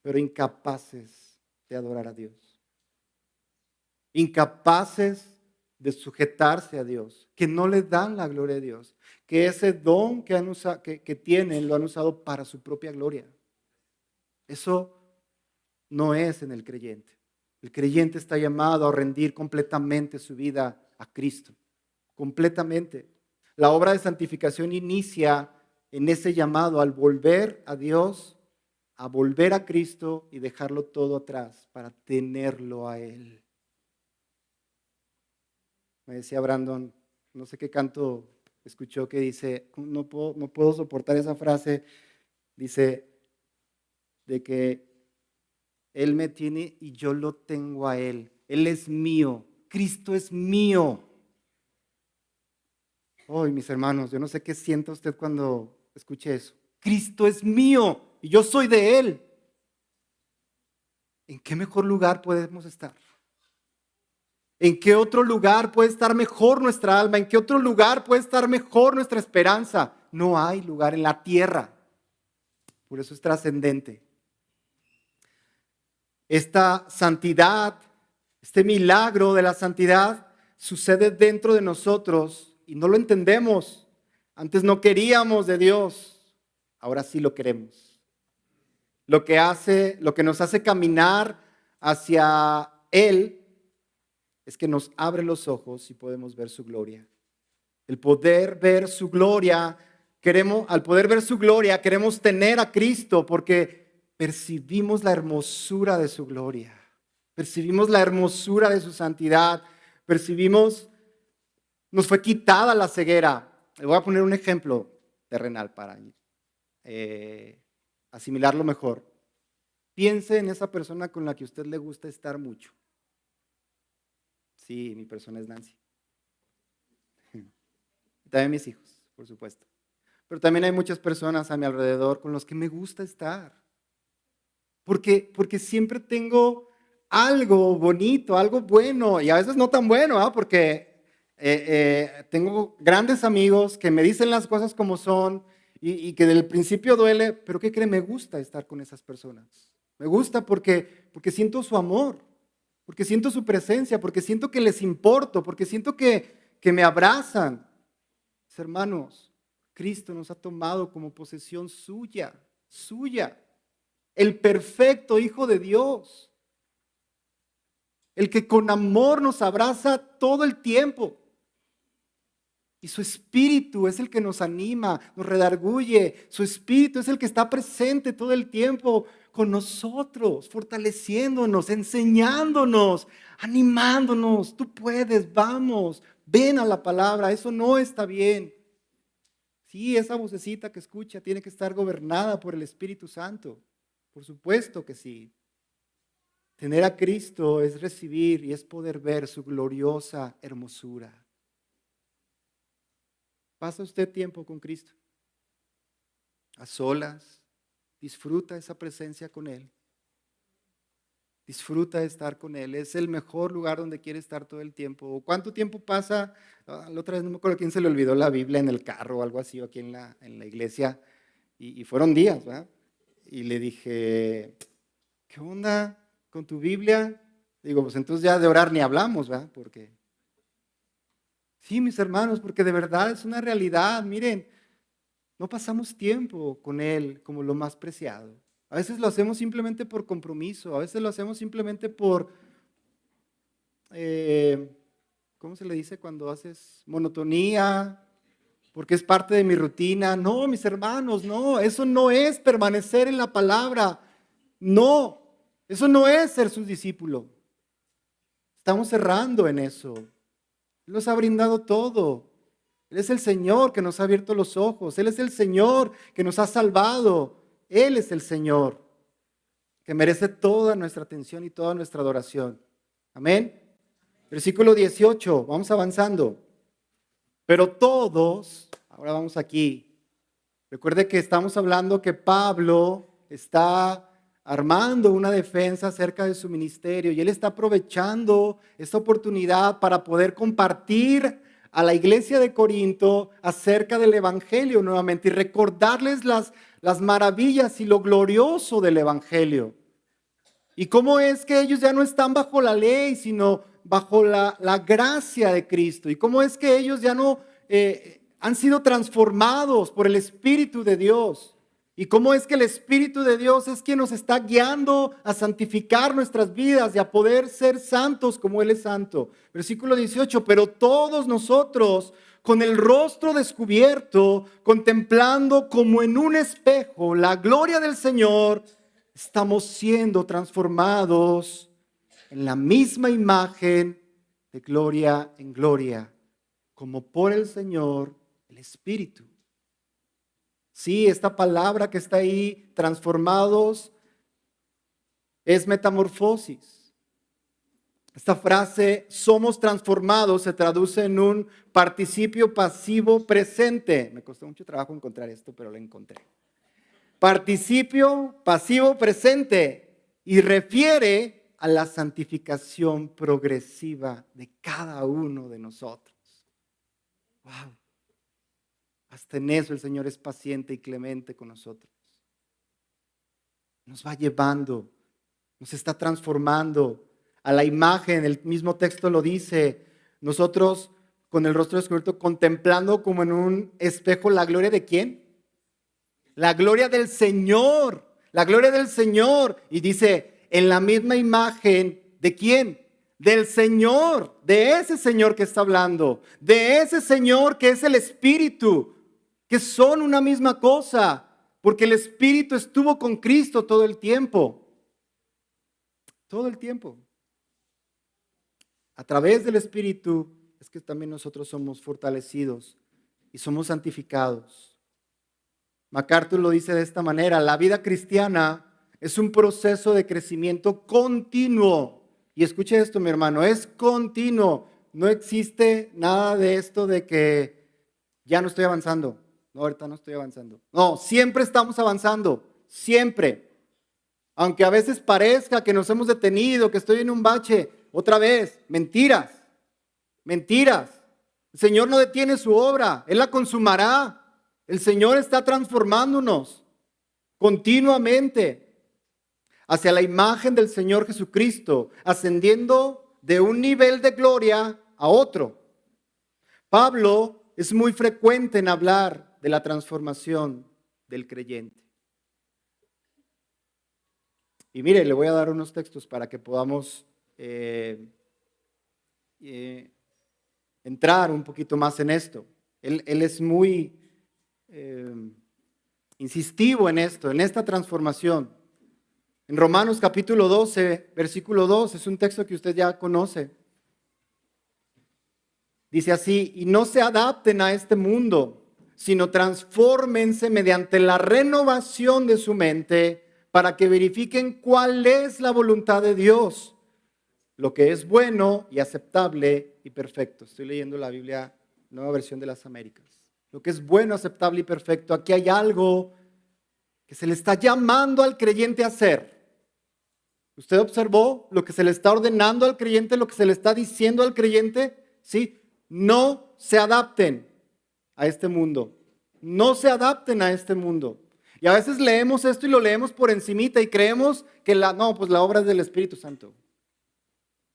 pero incapaces de adorar a Dios. Incapaces de sujetarse a Dios, que no le dan la gloria a Dios, que ese don que tienen lo han usado para su propia gloria. Eso no es en el creyente. El creyente está llamado a rendir completamente su vida a Cristo, completamente. La obra de santificación inicia en ese llamado al volver a Dios, a volver a Cristo y dejarlo todo atrás para tenerlo a Él. Me decía Brandon, no sé qué canto escuchó que dice, no puedo soportar esa frase, dice, de que Él me tiene y yo lo tengo a Él. Él es mío, Cristo es mío. Ay, mis hermanos, yo no sé qué sienta usted cuando escuche eso. Cristo es mío y yo soy de Él. ¿En qué mejor lugar podemos estar? ¿En qué otro lugar puede estar mejor nuestra alma? ¿En qué otro lugar puede estar mejor nuestra esperanza? No hay lugar en la tierra. Por eso es trascendente. Esta santidad, este milagro de la santidad sucede dentro de nosotros y no lo entendemos. Antes no queríamos de Dios, ahora sí lo queremos. Lo que nos hace caminar hacia Él es que nos abre los ojos y podemos ver su gloria. El poder ver su gloria, al poder ver su gloria, queremos tener a Cristo porque percibimos la hermosura de su gloria, percibimos la hermosura de su santidad, nos fue quitada la ceguera. Le voy a poner un ejemplo terrenal para asimilarlo mejor. Piense en esa persona con la que a usted le gusta estar mucho. Sí, mi persona es Nancy. También mis hijos, por supuesto. Pero también hay muchas personas a mi alrededor con los que me gusta estar. Porque siempre tengo algo bonito, algo bueno, y a veces no tan bueno, ¿eh? Porque tengo grandes amigos que me dicen las cosas como son y que del principio duele, pero ¿qué cree? Me gusta estar con esas personas. Me gusta porque siento su amor, porque siento su presencia, porque siento que les importo, porque siento que me abrazan. Hermanos, Cristo nos ha tomado como posesión suya, suya. El perfecto Hijo de Dios. El que con amor nos abraza todo el tiempo. Y su espíritu es el que nos anima, nos redarguye. Su espíritu es el que está presente todo el tiempo con nosotros, fortaleciéndonos, enseñándonos, animándonos. Tú puedes, vamos, ven a la palabra. Eso no está bien. Sí, esa vocecita que escucha tiene que estar gobernada por el Espíritu Santo. Por supuesto que sí. Tener a Cristo es recibir y es poder ver su gloriosa hermosura. ¿Pasa usted tiempo con Cristo? A solas. Disfruta esa presencia con Él. Disfruta de estar con Él. Es el mejor lugar donde quiere estar todo el tiempo. ¿Cuánto tiempo pasa? La otra vez no me acuerdo quién se le olvidó la Biblia en el carro o algo así, o aquí en la iglesia. Y fueron días, ¿verdad? Y le dije, ¿qué onda con tu Biblia? Digo, pues entonces ya de orar ni hablamos, ¿verdad? Porque, sí, mis hermanos, porque de verdad es una realidad. Miren, no pasamos tiempo con Él como lo más preciado. A veces lo hacemos simplemente por compromiso, a veces lo hacemos simplemente por, ¿cómo se le dice cuando haces monotonía? porque es parte de mi rutina. No, mis hermanos, no, eso no es permanecer en la palabra. No, eso no es ser sus discípulos. Estamos errando en eso. Él nos ha brindado todo. Él es el Señor que nos ha abierto los ojos. Él es el Señor que nos ha salvado. Él es el Señor que merece toda nuestra atención y toda nuestra adoración. Amén. Versículo 18, vamos avanzando. Pero todos, ahora vamos aquí. Recuerde que estamos hablando que Pablo está armando una defensa acerca de su ministerio y él está aprovechando esta oportunidad para poder compartir a la iglesia de Corinto acerca del evangelio nuevamente y recordarles las maravillas y lo glorioso del evangelio. Y cómo es que ellos ya no están bajo la ley, sino bajo la gracia de Cristo. Y cómo es que ellos ya no han sido transformados por el Espíritu de Dios. Y cómo es que el Espíritu de Dios es quien nos está guiando a santificar nuestras vidas y a poder ser santos como Él es santo. Versículo 18, pero todos nosotros con el rostro descubierto, contemplando como en un espejo la gloria del Señor, estamos siendo transformados en la misma imagen de gloria en gloria, como por el Señor, el Espíritu. Sí, esta palabra que está ahí, transformados, es metamorfosis. Esta frase, somos transformados, se traduce en un participio pasivo presente. Me costó mucho trabajo encontrar esto, pero lo encontré. Participio pasivo presente y refiere a la santificación progresiva de cada uno de nosotros. Wow. Hasta en eso el Señor es paciente y clemente con nosotros. Nos va llevando, nos está transformando a la imagen. El mismo texto lo dice. Nosotros con el rostro descubierto contemplando como en un espejo la gloria de ¿quién? La gloria del Señor. La gloria del Señor. Y dice, en la misma imagen, ¿de quién? Del Señor, de ese Señor que está hablando, de ese Señor que es el Espíritu, que son una misma cosa, porque el Espíritu estuvo con Cristo todo el tiempo. Todo el tiempo. A través del Espíritu es que también nosotros somos fortalecidos y somos santificados. MacArthur lo dice de esta manera: la vida cristiana es un proceso de crecimiento continuo. Y escuche esto, mi hermano, es continuo. No existe nada de esto de que ya no estoy avanzando. No, ahorita no estoy avanzando. No, siempre estamos avanzando, siempre. Aunque a veces parezca que nos hemos detenido, que estoy en un bache, otra vez, mentiras, mentiras. El Señor no detiene su obra, Él la consumará. El Señor está transformándonos continuamente hacia la imagen del Señor Jesucristo, ascendiendo de un nivel de gloria a otro. Pablo es muy frecuente en hablar de la transformación del creyente. Y mire, le voy a dar unos textos para que podamos entrar un poquito más en esto. Él es muy insistivo en esto, en esta transformación. En Romanos capítulo 12, versículo 2, es un texto que usted ya conoce. Dice así: y no se adapten a este mundo, sino transfórmense mediante la renovación de su mente para que verifiquen cuál es la voluntad de Dios, lo que es bueno y aceptable y perfecto. Estoy leyendo la Biblia, Nueva Versión de las Américas. Lo que es bueno, aceptable y perfecto. Aquí hay algo que se le está llamando al creyente a hacer. ¿Usted observó lo que se le está ordenando al creyente, lo que se le está diciendo al creyente? Sí, no se adapten a este mundo. No se adapten a este mundo. Y a veces leemos esto y lo leemos por encimita y creemos que la obra es del Espíritu Santo.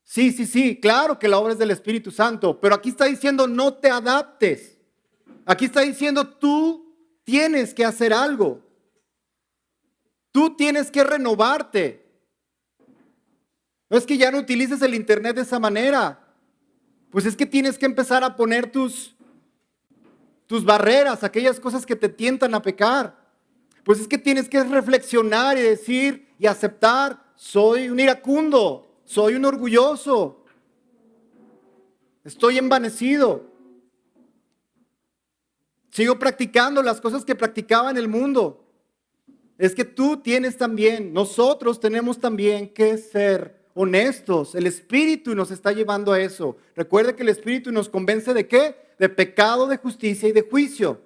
Sí, claro que la obra es del Espíritu Santo, pero aquí está diciendo no te adaptes. Aquí está diciendo tú tienes que hacer algo. Tú tienes que renovarte. No es que ya no utilices el internet de esa manera. Pues es que tienes que empezar a poner tus tus barreras, aquellas cosas que te tientan a pecar. Pues es que tienes que reflexionar y decir y aceptar, soy un iracundo, soy un orgulloso, estoy envanecido. Sigo practicando las cosas que practicaba en el mundo. Es que tú tienes también, nosotros tenemos también que ser honestos. El Espíritu nos está llevando a eso. Recuerde que el Espíritu nos convence ¿de qué? De pecado, de justicia y de juicio.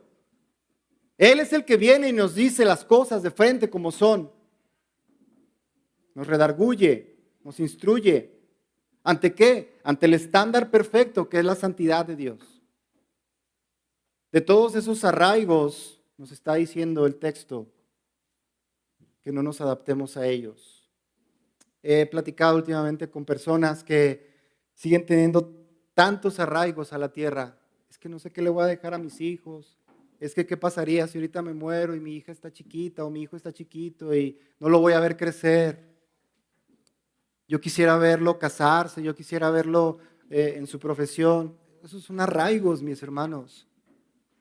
Él es el que viene y nos dice las cosas de frente como son. Nos redarguye, nos instruye. ¿Ante qué? Ante el estándar perfecto que es la santidad de Dios. De todos esos arraigos nos está diciendo el texto que no nos adaptemos a ellos. He platicado últimamente con personas que siguen teniendo tantos arraigos a la tierra. Es que no sé qué le voy a dejar a mis hijos. Es que qué pasaría si ahorita me muero y mi hija está chiquita o mi hijo está chiquito y no lo voy a ver crecer. Yo quisiera verlo casarse, yo quisiera verlo en su profesión. Esos son arraigos, mis hermanos.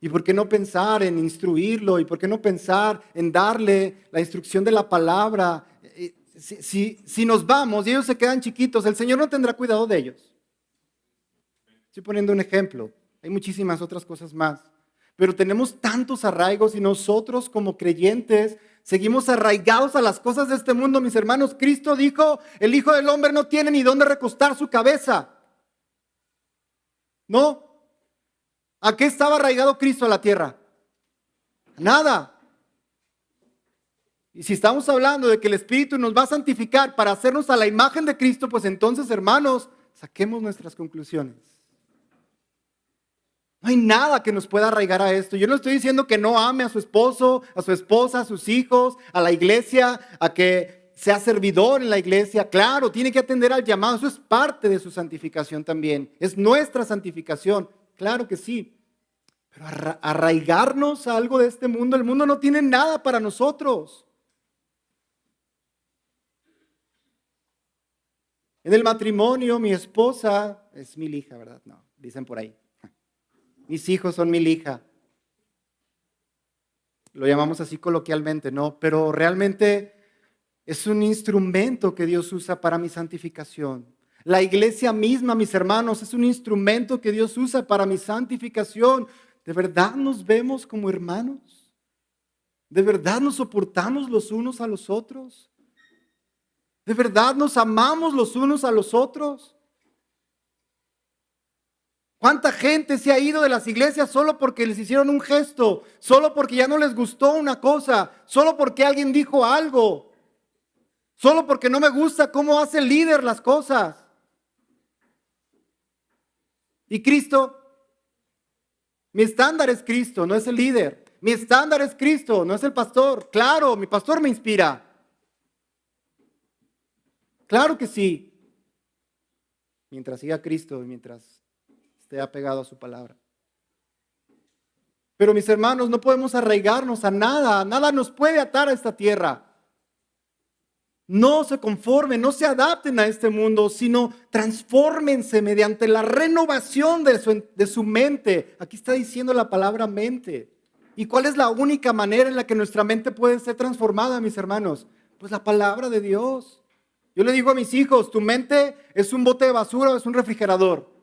¿Y por qué no pensar en instruirlo? ¿Y por qué no pensar en darle la instrucción de la palabra? Si nos vamos y ellos se quedan chiquitos, el Señor no tendrá cuidado de ellos. Estoy poniendo un ejemplo. Hay muchísimas otras cosas más. Pero tenemos tantos arraigos y nosotros como creyentes seguimos arraigados a las cosas de este mundo, mis hermanos. Cristo dijo, el Hijo del Hombre no tiene ni dónde recostar su cabeza. ¿No? ¿A qué estaba arraigado Cristo a la tierra? Nada. Y si estamos hablando de que el Espíritu nos va a santificar para hacernos a la imagen de Cristo, pues entonces, hermanos, saquemos nuestras conclusiones. No hay nada que nos pueda arraigar a esto. Yo no estoy diciendo que no ame a su esposo, a su esposa, a sus hijos, a la iglesia, a que sea servidor en la iglesia. Claro, tiene que atender al llamado. Eso es parte de su santificación también. Es nuestra santificación. Claro que sí. Pero arraigarnos a algo de este mundo, el mundo no tiene nada para nosotros. En el matrimonio, mi esposa es mi hija, ¿verdad? No, dicen por ahí. Mis hijos son mi hija. Lo llamamos así coloquialmente, ¿no? Pero realmente es un instrumento que Dios usa para mi santificación. La iglesia misma, mis hermanos, es un instrumento que Dios usa para mi santificación. ¿De verdad nos vemos como hermanos? ¿De verdad nos soportamos los unos a los otros? ¿De verdad nos amamos los unos a los otros? ¿Cuánta gente se ha ido de las iglesias solo porque les hicieron un gesto? Solo porque ya no les gustó una cosa. Solo porque alguien dijo algo. Solo porque no me gusta cómo hace el líder las cosas. ¿Y Cristo? Mi estándar es Cristo, no es el líder. Mi estándar es Cristo, no es el pastor. Claro, mi pastor me inspira. Claro que sí. Mientras siga Cristo y mientras esté apegado a su palabra. Pero mis hermanos, no podemos arraigarnos a nada. Nada nos puede atar a esta tierra. No se conformen, no se adapten a este mundo, sino transfórmense mediante la renovación de su mente. Aquí está diciendo la palabra mente. ¿Y cuál es la única manera en la que nuestra mente puede ser transformada, mis hermanos? Pues la palabra de Dios. Yo le digo a mis hijos, ¿tu mente es un bote de basura o es un refrigerador?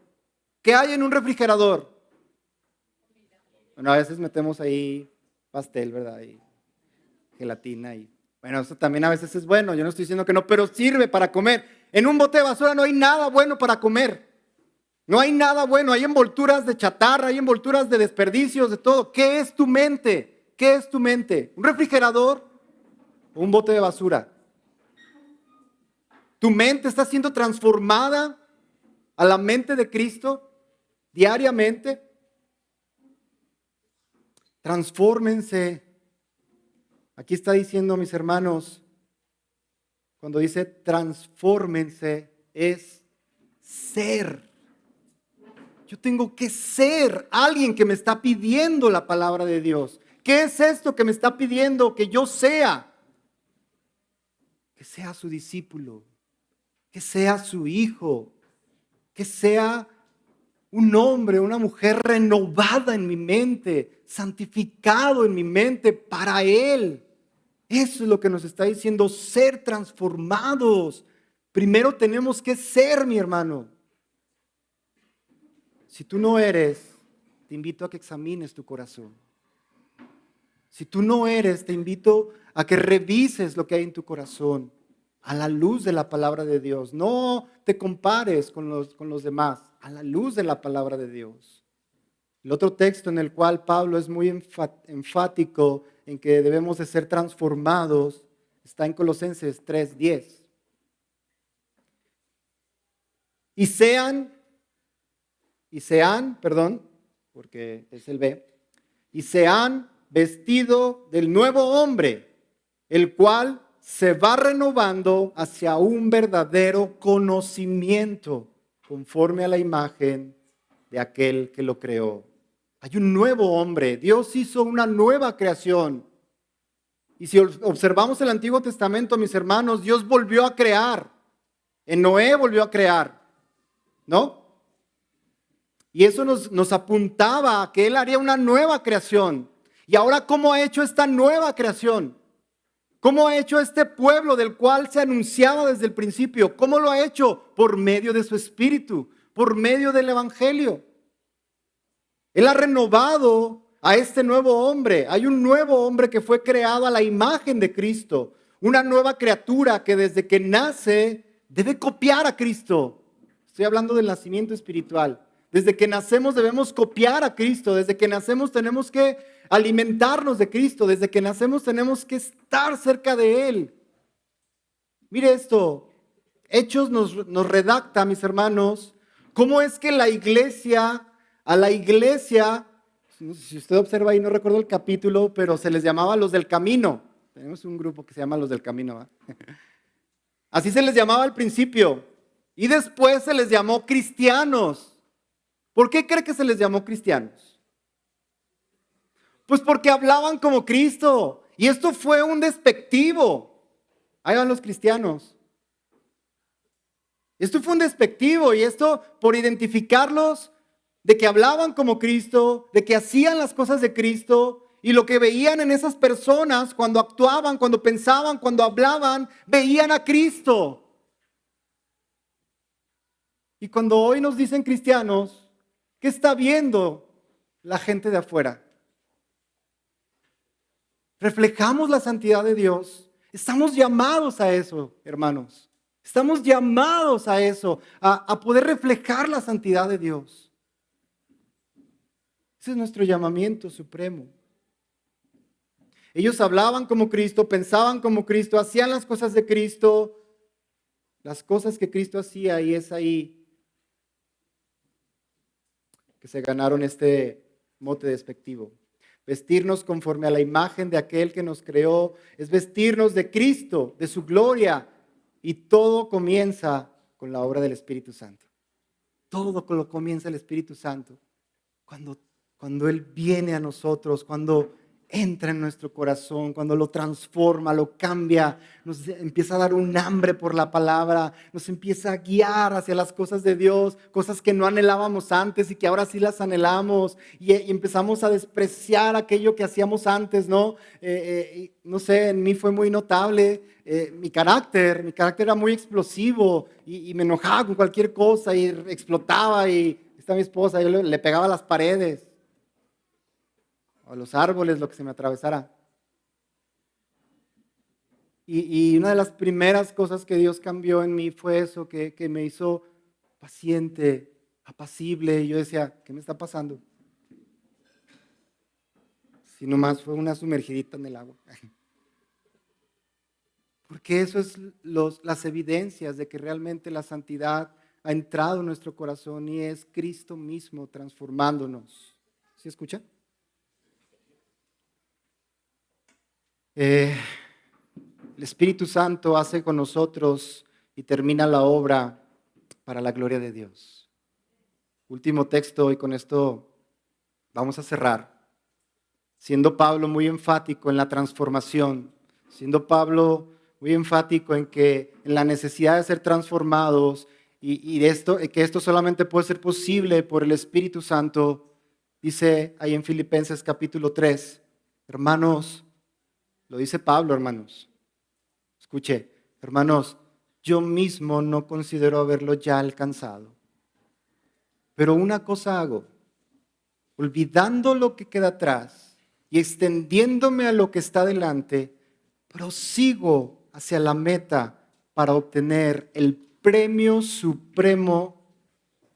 ¿Qué hay en un refrigerador? Bueno, a veces metemos ahí pastel, ¿verdad? Y gelatina y... Bueno, eso también a veces es bueno, yo no estoy diciendo que no, pero sirve para comer. En un bote de basura no hay nada bueno para comer. No hay nada bueno, hay envolturas de chatarra, hay envolturas de desperdicios, de todo. ¿Qué es tu mente? ¿Qué es tu mente? ¿Un refrigerador o un bote de basura? ¿Tu mente está siendo transformada a la mente de Cristo diariamente? Transfórmense. Aquí está diciendo, mis hermanos, cuando dice transfórmense, es ser. Yo tengo que ser alguien que me está pidiendo la palabra de Dios. ¿Qué es esto que me está pidiendo que yo sea? Que sea su discípulo, que sea su hijo, que sea un hombre, una mujer renovada en mi mente, santificado en mi mente para Él. Eso es lo que nos está diciendo, ser transformados. Primero tenemos que ser, mi hermano. Si tú no eres, te invito a que examines tu corazón. Si tú no eres, te invito a que revises lo que hay en tu corazón a la luz de la palabra de Dios. No te compares con los demás, a la luz de la palabra de Dios. El otro texto en el cual Pablo es muy enfático en que debemos de ser transformados está en Colosenses 3:10. Y sean, porque es el B, y sean vestido del nuevo hombre, el cual se va renovando hacia un verdadero conocimiento conforme a la imagen de aquel que lo creó. Hay un nuevo hombre, Dios hizo una nueva creación. Y si observamos el Antiguo Testamento, mis hermanos, Dios volvió a crear. En Noé volvió a crear, ¿no? Y eso nos apuntaba a que Él haría una nueva creación. Y ahora, ¿cómo ha hecho esta nueva creación? ¿Cómo ha hecho este pueblo del cual se anunciaba desde el principio? ¿Cómo lo ha hecho? Por medio de su Espíritu, por medio del Evangelio. Él ha renovado a este nuevo hombre. Hay un nuevo hombre que fue creado a la imagen de Cristo. Una nueva criatura que desde que nace debe copiar a Cristo. Estoy hablando del nacimiento espiritual. Desde que nacemos debemos copiar a Cristo. Desde que nacemos tenemos que alimentarnos de Cristo. Desde que nacemos tenemos que estar cerca de Él. Mire esto. Hechos nos redacta, mis hermanos, cómo es que a la iglesia, si usted observa ahí, no recuerdo el capítulo, pero se les llamaba los del camino. Tenemos un grupo que se llama los del camino, ¿va? Así se les llamaba al principio. Y después se les llamó cristianos. ¿Por qué cree que se les llamó cristianos? Pues porque hablaban como Cristo. Y esto fue un despectivo. Ahí van los cristianos. Esto fue un despectivo. Y esto por identificarlos de que hablaban como Cristo, de que hacían las cosas de Cristo. Y lo que veían en esas personas cuando actuaban, cuando pensaban, cuando hablaban, veían a Cristo. Y cuando hoy nos dicen cristianos, ¿qué está viendo la gente de afuera? ¿Reflejamos la santidad de Dios? Estamos llamados a eso, hermanos. Estamos llamados a eso, a poder reflejar la santidad de Dios. Ese es nuestro llamamiento supremo. Ellos hablaban como Cristo, pensaban como Cristo, hacían las cosas de Cristo, las cosas que Cristo hacía, y es ahí que se ganaron este mote despectivo. Vestirnos conforme a la imagen de aquel que nos creó es vestirnos de Cristo, de su gloria, y todo comienza con la obra del Espíritu Santo. Todo comienza el Espíritu Santo. Cuando Él viene a nosotros, cuando entra en nuestro corazón, cuando lo transforma, lo cambia, nos empieza a dar un hambre por la palabra, nos empieza a guiar hacia las cosas de Dios, cosas que no anhelábamos antes y que ahora sí las anhelamos, y empezamos a despreciar aquello que hacíamos antes, ¿no? No sé, en mí fue muy notable mi carácter era muy explosivo y me enojaba con cualquier cosa y explotaba, y está mi esposa, yo le pegaba a las paredes o a los árboles, lo que se me atravesara. Y una de las primeras cosas que Dios cambió en mí fue eso, que me hizo paciente, apacible. Y yo decía, ¿qué me está pasando? Si nomás fue una sumergidita en el agua. Porque eso es las evidencias de que realmente la santidad ha entrado en nuestro corazón y es Cristo mismo transformándonos. ¿Sí escucha? El Espíritu Santo hace con nosotros y termina la obra para la gloria de Dios. Último texto, y con esto vamos a cerrar. Siendo Pablo muy enfático en la transformación, siendo Pablo muy enfático en la necesidad de ser transformados, que esto solamente puede ser posible por el Espíritu Santo, dice ahí en Filipenses capítulo 3, hermanos, lo dice Pablo, hermanos, escuche, hermanos, yo mismo no considero haberlo ya alcanzado, pero una cosa hago, olvidando lo que queda atrás y extendiéndome a lo que está delante, prosigo hacia la meta para obtener el premio supremo,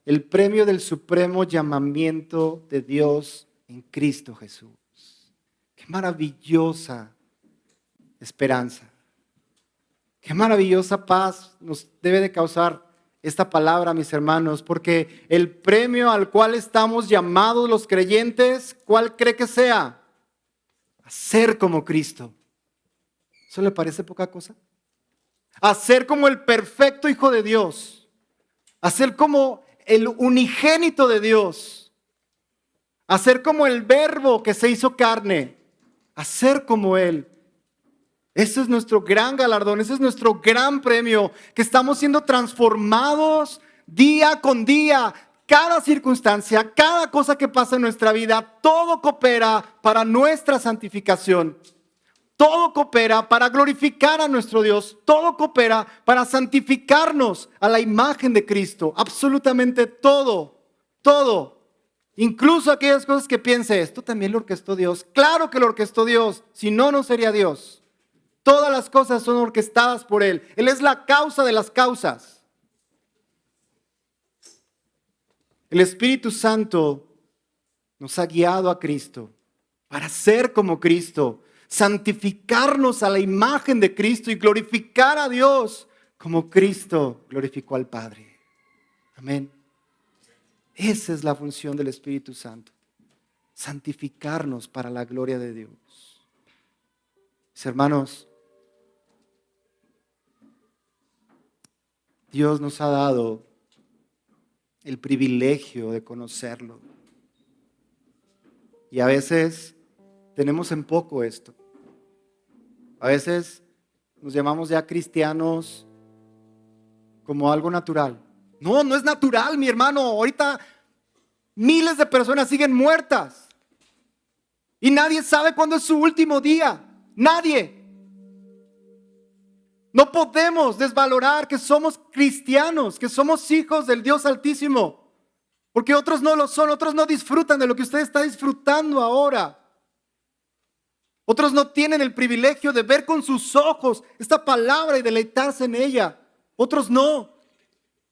el premio del supremo llamamiento de Dios en Cristo Jesús. Qué maravillosa esperanza. Qué maravillosa paz nos debe de causar esta palabra, mis hermanos, porque el premio al cual estamos llamados los creyentes, ¿cuál cree que sea? A ser como Cristo. ¿Eso le parece poca cosa? A ser como el perfecto Hijo de Dios, a ser como el unigénito de Dios, a ser como el Verbo que se hizo carne, a ser como Él. Ese es nuestro gran galardón, ese es nuestro gran premio, que estamos siendo transformados día con día. Cada circunstancia, cada cosa que pasa en nuestra vida, todo coopera para nuestra santificación. Todo coopera para glorificar a nuestro Dios. Todo coopera para santificarnos a la imagen de Cristo. Absolutamente todo, todo. Incluso aquellas cosas que piense, esto también lo orquestó Dios. Claro que lo orquestó Dios, si no, no sería Dios. Todas las cosas son orquestadas por Él. Él es la causa de las causas. El Espíritu Santo nos ha guiado a Cristo para ser como Cristo, santificarnos a la imagen de Cristo y glorificar a Dios como Cristo glorificó al Padre. Amén. Esa es la función del Espíritu Santo, santificarnos para la gloria de Dios. Mis hermanos, Dios nos ha dado el privilegio de conocerlo. Y a veces tenemos en poco esto. A veces nos llamamos ya cristianos como algo natural. No, no es natural, mi hermano. Ahorita miles de personas siguen muertas. Y nadie sabe cuándo es su último día. Nadie. No podemos desvalorar que somos cristianos, que somos hijos del Dios Altísimo. Porque otros no lo son, otros no disfrutan de lo que usted está disfrutando ahora. Otros no tienen el privilegio de ver con sus ojos esta palabra y deleitarse en ella. Otros no.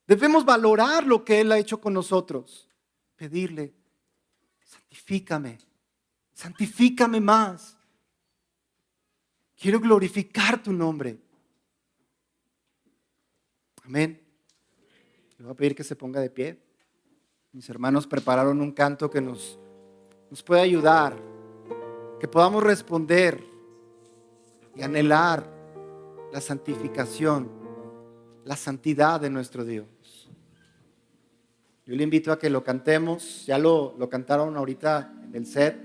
Debemos valorar lo que Él ha hecho con nosotros. Pedirle, santifícame más. Quiero glorificar tu nombre. Amén. Le voy a pedir que se ponga de pie. Mis hermanos prepararon un canto que nos puede ayudar, que podamos responder y anhelar la santificación, la santidad de nuestro Dios. Yo le invito a que lo cantemos, ya lo cantaron ahorita en el set.